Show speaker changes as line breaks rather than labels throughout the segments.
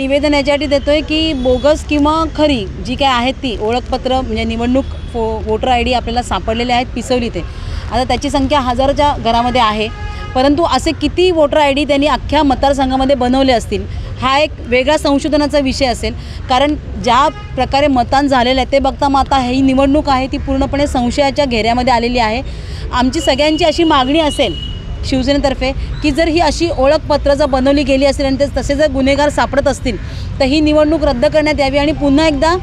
निवेदन याच्यासाठी देतोय की बोगस किंवा खरी जी काय आहेत ती ओळखपत्र म्हणजे निवडणूक वोटर आय डी आपल्याला सापडलेले आहेत पिसवली ते. आता त्याची संख्या हजारोच्या घरामध्ये आहे, परंतु असे किती वोटर आय डी त्यांनी अख्ख्या मतदारसंघामध्ये बनवले असतील हा एक वेगळा संशोधनाचा विषय असेल. कारण ज्या प्रकारे मतदान झालेलं आहे ते बघता मग आता ही निवडणूक आहे ती पूर्णपणे संशयाच्या घेऱ्यामध्ये आलेली आहे. आमची सगळ्यांची अशी मागणी असेल शिवसेनेतर्फे की जर ही अशी ओळखपत्र जर बनवली गेली असेल आणि तसे जर गुन्हेगार सापडत असतील तर ही निवडणूक रद्द करण्यात यावी आणि पुन्हा एकदा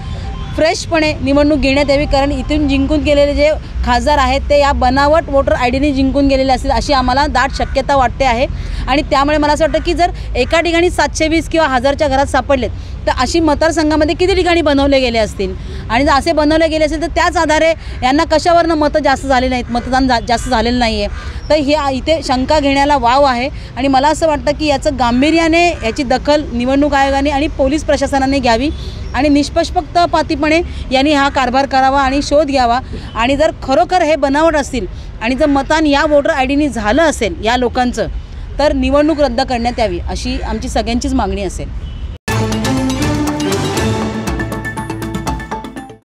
फ्रेशपणे निवडणूक घेण्यात यावी. कारण इथून जिंकून गेलेले जे खासदार आहेत ते या बनावट वोटर आय डीने जिंकून गेलेले असतील अशी आम्हाला दाट शक्यता वाटते आहे. आणि त्यामुळे मला असं वाटतं की जर एका ठिकाणी 720 किंवा 1000च्या घरात सापडलेत तर अशी मतदारसंघामध्ये किती ठिकाणी बनवले गेले असतील आणि जर असे बनवले गेले असेल तर त्याच आधारे यांना कशावरनं मतं जास्त झाले नाहीत, मतदान जास्त झालेलं नाही आहे. तर हे इथे शंका घेण्याला वाव आहे आणि मला असं वाटतं की याचं गांभीर्याने याची दखल निवडणूक आयोगाने आणि पोलीस प्रशासनाने घ्यावी आणि निष्पक्षपातीपणे यांनी हा कारभार करावा आणि शोध घ्यावा. आणि जर खरोखर हे बनावट असतील आणि जर मतदान या वोटर आय डीने झालं असेल या लोकांचं तर निवडणूक रद्द करण्यात यावी अशी आमची सगळ्यांचीच मागणी असेल.